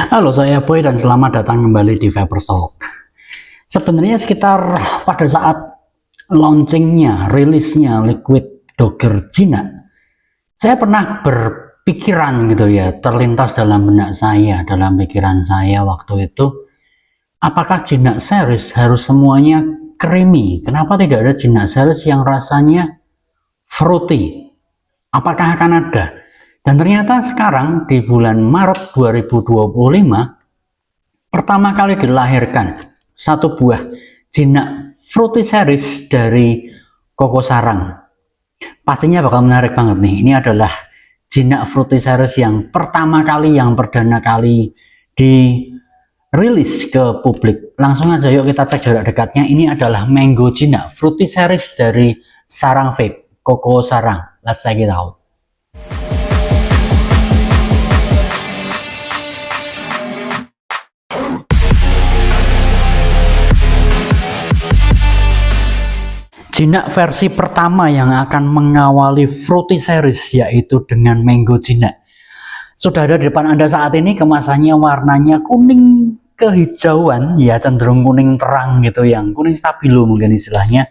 Halo, saya Boy dan selamat datang kembali di Viperstalk. Sebenarnya sekitar pada saat launchingnya, rilisnya Liquid Docker Jinak, saya pernah berpikiran gitu ya, terlintas dalam benak saya, dalam pikiran saya waktu itu, apakah Jinak series harus semuanya creamy? Kenapa tidak ada Jinak series yang rasanya fruity? Apakah akan ada? Dan ternyata sekarang di bulan Maret 2025 pertama kali dilahirkan satu buah Jinak Fruity Series dari Koko Sarang. Pastinya bakal menarik banget nih. Ini adalah Jinak Fruity Series yang pertama kali, yang perdana kali dirilis ke publik. Langsung aja yuk kita cek jarak dekatnya. Ini adalah Mango Jinak Fruity Series dari Sarang Vape, Koko Sarang. Let's check it out. Jinak versi pertama yang akan mengawali Fruity Series yaitu dengan Mango Jinak. Sudah ada di depan Anda saat ini, kemasannya warnanya kuning kehijauan, ya cenderung kuning terang gitu, yang kuning stabilo mungkin istilahnya.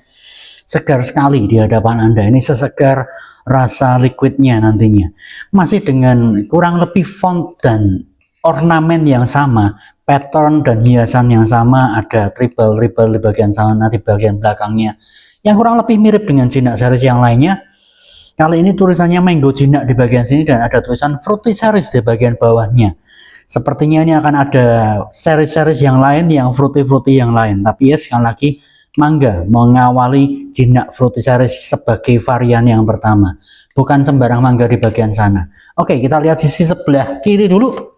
Segar sekali di hadapan Anda, ini sesegar rasa liquidnya nantinya. Masih dengan kurang lebih font dan ornamen yang sama, pattern dan hiasan yang sama, ada triple di bagian sana, di bagian belakangnya yang kurang lebih mirip dengan Jinak series yang lainnya. Kali ini tulisannya Mango Jinak di bagian sini dan ada tulisan Fruity Series di bagian bawahnya. Sepertinya ini akan ada series-series yang lain, yang fruity yang lain. Tapi ya sekali lagi, mangga mengawali Jinak Fruity Series sebagai varian yang pertama. Bukan sembarang mangga di bagian sana. Oke, kita lihat sisi sebelah kiri dulu.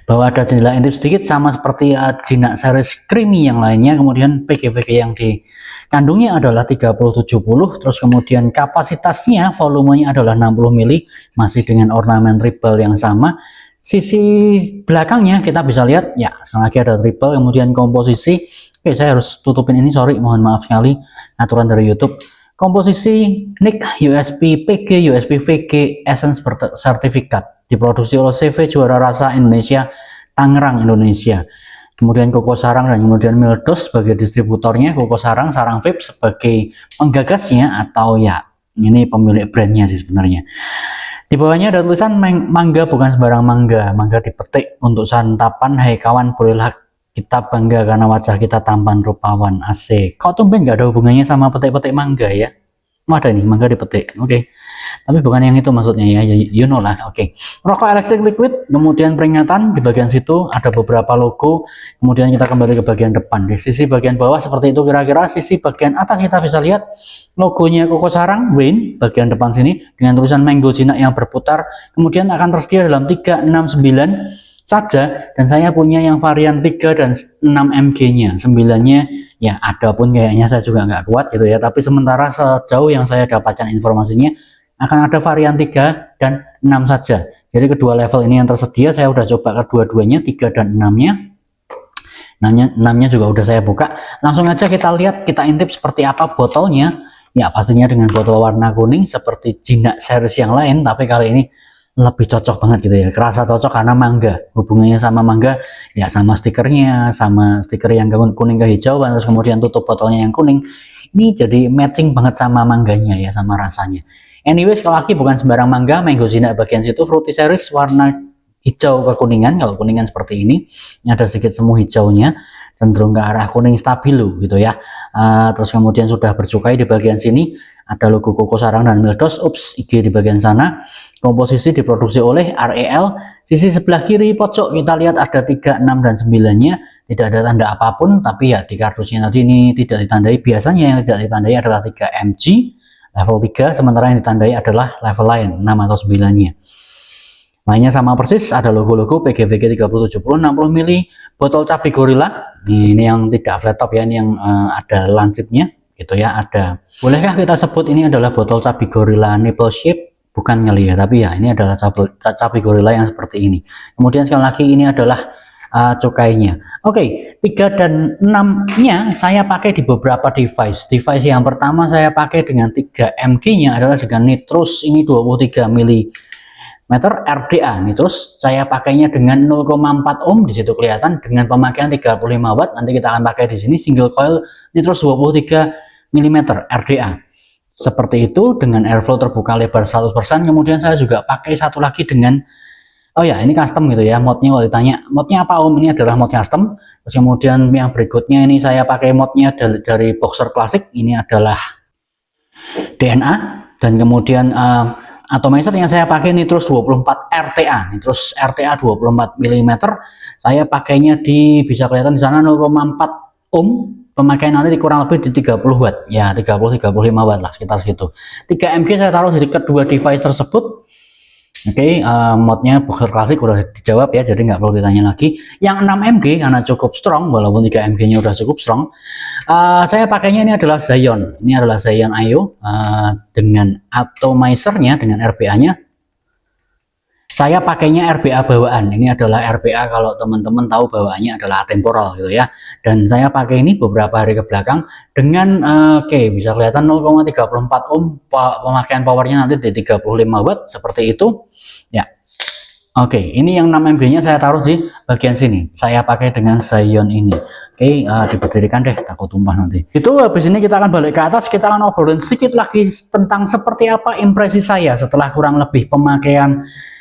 Bahwa ada jendela intip sedikit sama seperti Jinak series creamy yang lainnya. Kemudian PGVG yang dikandungnya adalah 3070, terus kemudian kapasitasnya, volumenya adalah 60 mili, masih dengan ornamen triple yang sama. Sisi belakangnya kita bisa lihat ya, sekali lagi ada triple. Kemudian komposisi, oke saya harus tutupin ini, sorry, mohon maaf sekali, aturan dari YouTube. Komposisi NIC USB PG USB VG Essence sertifikat, diproduksi oleh CV Juara Rasa Indonesia, Tangerang, Indonesia. Kemudian Koko Sarang dan kemudian Mildos sebagai distributornya, Koko Sarang, Sarang Vape sebagai penggagasnya, atau ya ini pemilik brandnya sih sebenarnya. Di bawahnya ada tulisan mangga bukan sembarang mangga, mangga dipetik untuk santapan, hai kawan bolehlah kita bangga karena wajah kita tampan rupawan. Asik. Kok tumben nggak ada hubungannya sama petik-petik mangga ya? Ada nih, mangga dipetik. Oke. Tapi bukan yang itu maksudnya ya, you know lah. Oke. Rokok elektrik liquid, kemudian peringatan di bagian situ ada beberapa logo. Kemudian kita kembali ke bagian depan. Di sisi bagian bawah seperti itu kira-kira. Sisi bagian atas kita bisa lihat logonya Koko Sarang Wayne bagian depan sini dengan tulisan Mango Jinak yang berputar. Kemudian akan tersedia dalam 369 saja, dan saya punya yang varian 3 dan 6 mg-nya. 9-nya ya ada pun kayaknya saya juga nggak kuat gitu ya, tapi sementara sejauh yang saya dapatkan informasinya akan ada varian 3 dan 6 saja. Jadi kedua level ini yang tersedia, saya udah coba kedua-duanya, 3 dan 6-nya. 6-nya juga udah saya buka. Langsung aja kita lihat, kita intip seperti apa botolnya. Ya pastinya dengan botol warna kuning seperti Jinak series yang lain, tapi kali ini lebih cocok banget gitu ya, kerasa cocok karena mangga, hubungannya sama mangga ya, sama stikernya, sama stiker yang kuning kehijauan, terus kemudian tutup botolnya yang kuning, ini jadi matching banget sama mangganya ya, sama rasanya. Anyway, sekali lagi bukan sembarang mangga, Mango Jinak bagian situ Fruity Series warna hijau kekuningan. Kalau kuningan seperti ini ada sedikit semu hijaunya, cenderung ke arah kuning stabilo gitu ya. Terus kemudian sudah bercukai di bagian sini, ada logo Koko Sarang dan Mildos, IG di bagian sana. Komposisi diproduksi oleh REL. Sisi sebelah kiri pojok kita lihat ada 3, 6 dan 9-nya, tidak ada tanda apapun, tapi ya di kardusnya tadi ini tidak ditandai. Biasanya yang tidak ditandai adalah 3 mg level 3, sementara yang ditandai adalah level lain 6 atau 9-nya. Lainnya sama persis, ada logo-logo PGVG 3070 60 mili, botol cabai gorilla. Ini yang tidak flat top ya, ini yang ada lancipnya gitu ya, ada. Bolehkah kita sebut ini adalah botol cabai gorilla nipple shape? Bukan kali ya, tapi ya ini adalah cabai gorilla yang seperti ini. Kemudian sekali lagi ini adalah cukainya. Oke, 3 dan 6-nya saya pakai di beberapa device. Device yang pertama saya pakai dengan 3 mg-nya adalah dengan Nitrous, ini 23 mili RDA nih. Terus saya pakainya dengan 0,4 ohm, di situ kelihatan dengan pemakaian 35 watt. Nanti kita akan pakai di sini single coil nitrous 23 mm RDA. Seperti itu dengan airflow terbuka lebar 100%. Kemudian saya juga pakai satu lagi dengan, oh ya, ini custom gitu ya modnya. Kalau ditanya modnya apa om, ini adalah mod custom. Terus kemudian yang berikutnya ini saya pakai modnya dari Boxer Classic, ini adalah DNA. Dan kemudian atomizer yang saya pakai nitrous 24 RTA, nitrous RTA 24 mm. Saya pakainya di, bisa kelihatan di sana 0,4 ohm. Pemakaian nanti kurang lebih di 30 watt ya, 30-35 watt lah, sekitar situ. 3 mg saya taruh di kedua device tersebut. Oke, modnya Boxer Classic udah dijawab ya, jadi nggak perlu ditanya lagi. Yang 6 mg karena cukup strong, walaupun 3 mg nya udah cukup strong. Saya pakainya ini adalah Zion, ini adalah Zion IO dengan atomizernya, dengan RBA nya. Saya pakainya RBA bawaan, ini adalah RBA kalau teman-teman tahu bawaannya adalah atemporal gitu ya. Dan saya pakai ini beberapa hari ke belakang dengan oke, bisa kelihatan 0,34 ohm, pemakaian powernya nanti di 35 watt seperti itu ya. Oke, ini yang 6 mg nya saya taruh di bagian sini, saya pakai dengan Zion ini. Oke, diberdirikan deh, takut tumpah nanti. Itu habis ini kita akan balik ke atas, kita akan ngobrolin sedikit lagi tentang seperti apa impresi saya setelah kurang lebih pemakaian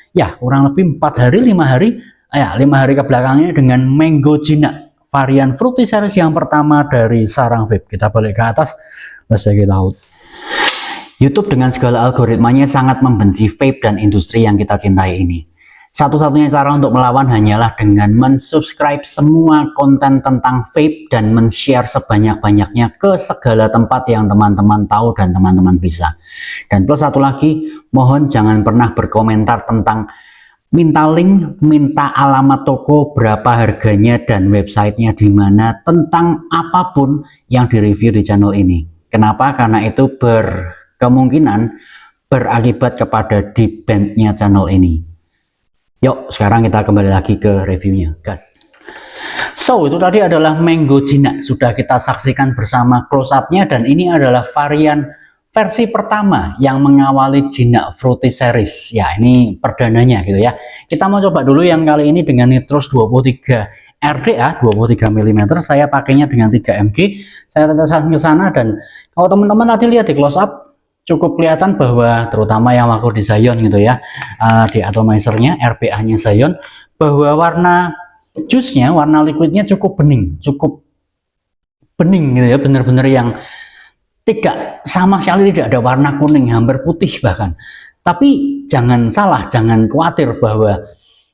ya kurang lebih 4 hari 5 hari ya 5 hari ke belakangnya dengan Mango Jinak varian Fruity Series yang pertama dari sarang vape. Kita balik ke atas, let's check it out. YouTube dengan segala algoritmanya sangat membenci vape dan industri yang kita cintai ini. Satu-satunya cara untuk melawan hanyalah dengan mensubscribe semua konten tentang vape dan men-share sebanyak-banyaknya ke segala tempat yang teman-teman tahu dan teman-teman bisa. Dan plus satu lagi, mohon jangan pernah berkomentar tentang minta link, minta alamat toko, berapa harganya, dan websitenya di mana, tentang apapun yang direview di channel ini. Kenapa? Karena itu berkemungkinan berakibat kepada di-ban-nya channel ini. Yuk, sekarang kita kembali lagi ke reviewnya, gas. So, itu tadi adalah Mango Jinak, sudah kita saksikan bersama close up-nya, dan ini adalah varian versi pertama yang mengawali Jinak Fruity Series. Ya, ini perdananya gitu ya. Kita mau coba dulu yang kali ini dengan nitrous 23 RDA 23 mm. Saya pakainya dengan 3 mg. Saya teteskan ke sana, dan kalau teman-teman tadi lihat di close up, cukup kelihatan bahwa terutama yang waktu di Zion gitu ya, di atomizernya RBA nya Zion, bahwa warna jusnya, warna liquidnya cukup bening gitu ya, benar-benar yang tidak sama sekali, tidak ada warna kuning, hampir putih bahkan. Tapi jangan salah, jangan khawatir bahwa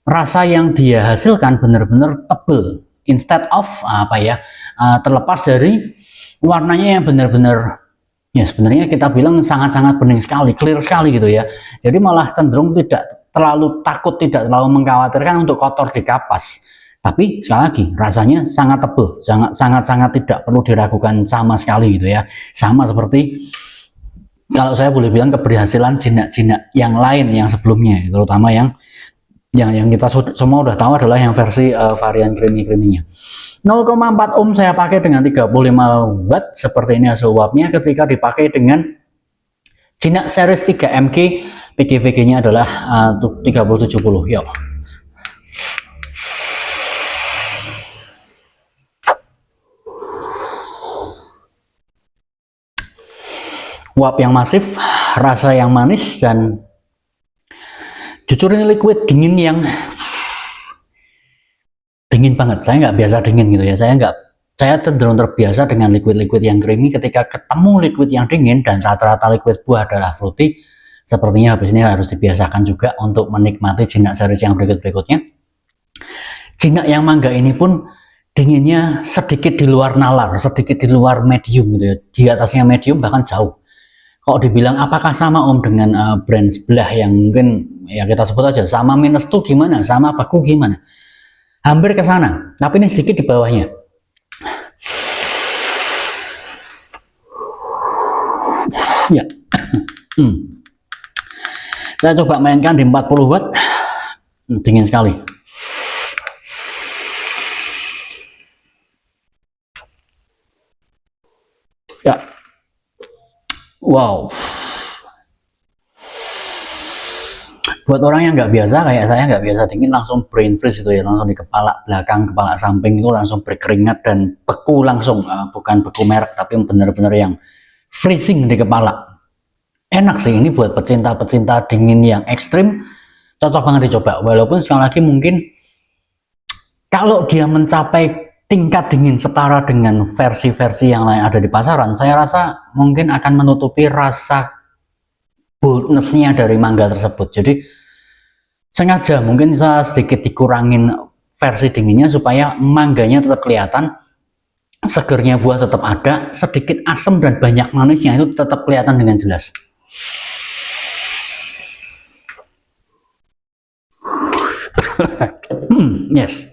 rasa yang dia hasilkan benar-benar tebal, instead of apa ya, terlepas dari warnanya yang benar-benar ya sebenarnya kita bilang sangat-sangat bening sekali, clear sekali gitu ya. Jadi malah cenderung tidak terlalu takut, tidak terlalu mengkhawatirkan untuk kotor di kapas. Tapi sekali lagi rasanya sangat tebal, sangat-sangat tidak perlu diragukan sama sekali gitu ya. Sama seperti kalau saya boleh bilang keberhasilan jinak-jinak yang lain yang sebelumnya, terutama yang kita semua udah tahu adalah yang versi varian creamy-creamy-nya. 0,4 ohm saya pakai dengan 35 watt, seperti ini hasil uapnya ketika dipakai dengan Jinak series 3 mg. PGVG nya adalah 3070. Yuk. Uap yang masif, rasa yang manis, dan jujur ini liquid dingin yang dingin banget. Saya nggak biasa dingin gitu ya, saya cenderung terbiasa dengan liquid-liquid yang creamy. Ketika ketemu liquid yang dingin dan rata-rata liquid buah adalah fruity, sepertinya habis ini harus dibiasakan juga untuk menikmati Jinak series yang berikut-berikutnya. Jinak yang mangga ini pun dinginnya sedikit di luar nalar, sedikit di luar medium gitu ya, di atasnya medium bahkan jauh. Kalau dibilang apakah sama om dengan brand sebelah yang mungkin ya kita sebut aja sama minus tuh gimana, sama baku gimana, hampir ke sana, tapi ini sedikit di bawahnya. Ya, saya coba mainkan di 40 watt, dingin sekali. Ya, wow, Buat orang yang nggak biasa kayak saya, nggak biasa dingin, langsung brain freeze itu ya, langsung di kepala belakang, kepala samping itu langsung berkeringat dan beku langsung, bukan beku merek tapi benar-benar yang freezing di kepala. Enak sih ini buat pecinta-pecinta dingin yang ekstrim, cocok banget dicoba. Walaupun sekali lagi mungkin kalau dia mencapai tingkat dingin setara dengan versi-versi yang lain ada di pasaran, saya rasa mungkin akan menutupi rasa boldness-nya dari mangga tersebut. Jadi sengaja mungkin saya sedikit dikurangin versi dinginnya supaya mangganya tetap kelihatan, segernya buah tetap ada, sedikit asam dan banyak manisnya itu tetap kelihatan dengan jelas. Yes,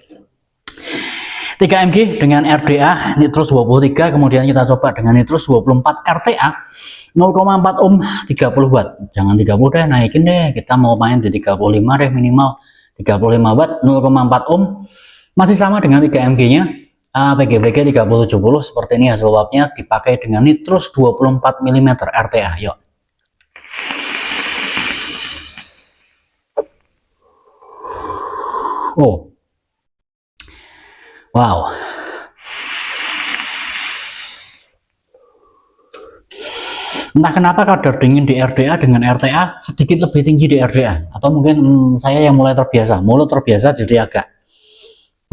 3 mg dengan RDA nitrous 23, kemudian kita coba dengan nitrous 24 RTA 0,4 ohm 30 watt. Jangan 30 deh, naikin deh, kita mau main di 35 deh, minimal 35 watt 0,4 ohm. Masih sama dengan 3 mg nya PGVG 3070 seperti ini hasil uapnya, dipakai dengan nitrous 24 mm RTA. Yuk. Oh, wow, entah kenapa kadar dingin di RDA dengan RTA sedikit lebih tinggi di RDA, atau mungkin saya yang mulai terbiasa, mulut terbiasa jadi agak,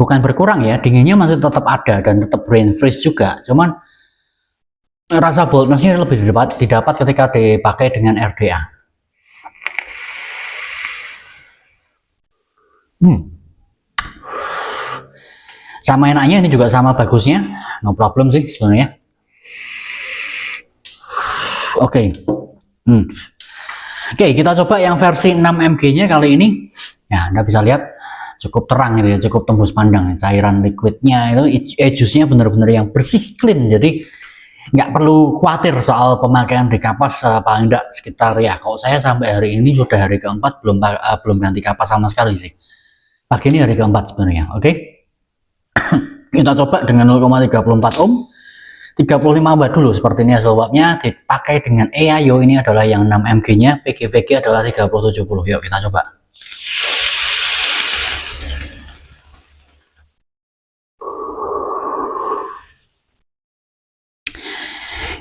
bukan berkurang ya, dinginnya masih tetap ada dan tetap brain freeze juga, cuman rasa boldnessnya lebih didapat ketika dipakai dengan RDA. Sama enaknya, ini juga sama bagusnya, no problem sih sebenarnya. Oke. Oke, kita coba yang versi 6 mg nya kali ini. Ya, Anda bisa lihat cukup terang gitu ya, cukup tembus pandang. Cairan liquidnya itu juice-nya benar-benar yang bersih, clean. Jadi nggak perlu khawatir soal pemakaian di kapas, paling enggak sekitar ya, kalau saya sampai hari ini sudah hari keempat belum ganti kapas sama sekali sih. Pagi ini hari keempat sebenarnya. Oke. Kita coba dengan 0,34 ohm 35 watt dulu, seperti ini hasil uapnya, dipakai dengan EAYO. Ini adalah yang 6 mg nya, PGVG adalah 3070. Yuk kita coba.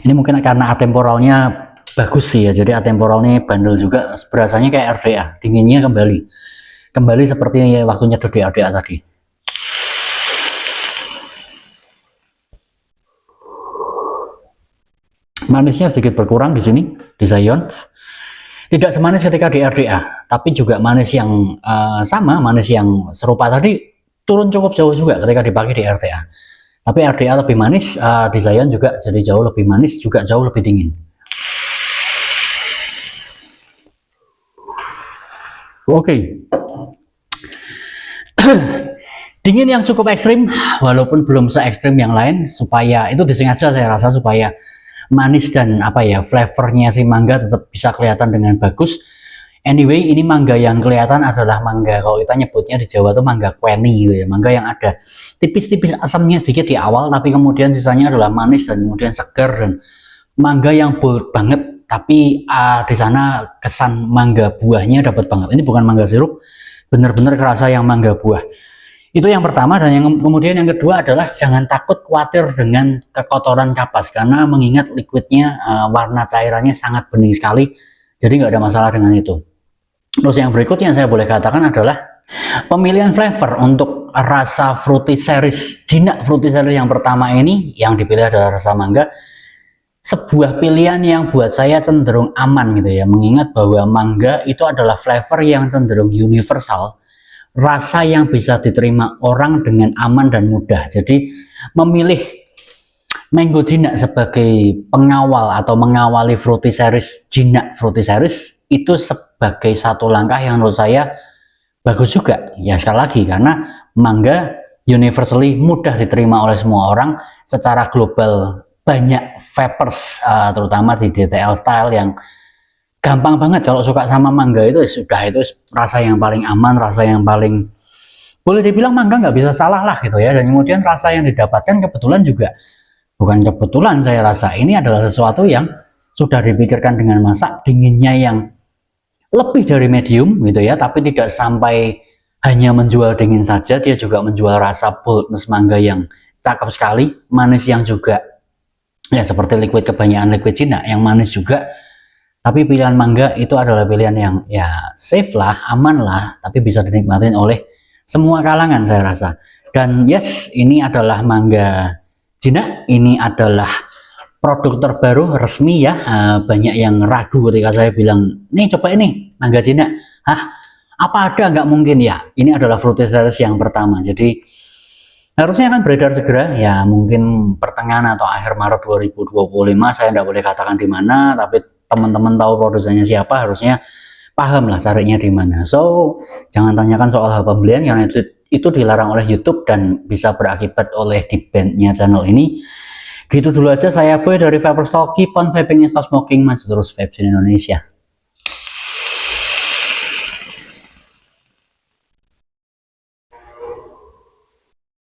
Ini mungkin karena atemporalnya bagus sih ya, jadi atemporalnya bandel juga, berasanya kayak RDA, dinginnya kembali seperti waktu nyedot di RDA tadi. Manisnya sedikit berkurang di sini di Zion, tidak semanis ketika di RDA, tapi juga manis yang sama, manis yang serupa tadi turun cukup jauh juga ketika dipakai di RDA. Tapi RDA lebih manis, di Zion juga jadi jauh lebih manis, juga jauh lebih dingin. Oke. Dingin yang cukup ekstrim, walaupun belum se ekstrim yang lain, supaya itu disengaja saya rasa supaya manis dan apa ya, flavornya si mangga tetap bisa kelihatan dengan bagus. Anyway, ini mangga yang kelihatan adalah mangga, kalau kita nyebutnya di Jawa tuh mangga kweni gitu ya, mangga yang ada tipis-tipis asamnya sedikit di awal, tapi kemudian sisanya adalah manis dan kemudian segar, dan mangga yang bold banget, tapi di sana kesan mangga buahnya dapat banget. Ini bukan mangga sirup, benar-benar kerasa yang mangga buah. Itu yang pertama. Dan yang kemudian yang kedua adalah jangan takut khawatir dengan kekotoran kapas, karena mengingat liquidnya, warna cairannya sangat bening sekali, jadi nggak ada masalah dengan itu. Terus yang berikutnya saya boleh katakan adalah pemilihan flavor untuk rasa fruity series, jinak fruity series yang pertama ini, yang dipilih adalah rasa mangga. Sebuah pilihan yang buat saya cenderung aman gitu ya, mengingat bahwa mangga itu adalah flavor yang cenderung universal, rasa yang bisa diterima orang dengan aman dan mudah. Jadi memilih mango jinak sebagai pengawal atau mengawali fruity series, jinak fruity series, itu sebagai satu langkah yang menurut saya bagus juga ya, sekali lagi karena mangga universally mudah diterima oleh semua orang secara global, banyak vapers, terutama di DTL style yang gampang banget. Kalau suka sama mangga itu sudah, itu rasa yang paling aman, rasa yang paling boleh dibilang mangga nggak bisa salah lah gitu ya. Dan kemudian rasa yang didapatkan kebetulan juga, bukan kebetulan saya rasa ini adalah sesuatu yang sudah dipikirkan dengan masak, dinginnya yang lebih dari medium gitu ya, tapi tidak sampai hanya menjual dingin saja, dia juga menjual rasa boldness mangga yang cakep sekali, manis yang juga ya seperti liquid, kebanyakan liquid Cina yang manis juga. Tapi pilihan mangga itu adalah pilihan yang ya safe lah, aman lah, tapi bisa dinikmatin oleh semua kalangan saya rasa. Dan yes, ini adalah mangga Cina, ini adalah produk terbaru resmi ya. Banyak yang ragu ketika saya bilang, nih coba ini mangga Cina. Hah, apa ada? Nggak mungkin ya. Ini adalah Fruity Series yang pertama. Jadi harusnya akan beredar segera ya, mungkin pertengahan atau akhir Maret 2025. Saya nggak boleh katakan di mana, tapi teman-teman tahu produsennya siapa, harusnya paham lah carinya di mana. So jangan tanyakan soal hal pembelian karena itu dilarang oleh YouTube dan bisa berakibat oleh di ban-nya channel ini. Gitu dulu aja, saya Boy dari Vapers Talk. Keep on vaping and stop smoking, maju terus vapes in Indonesia.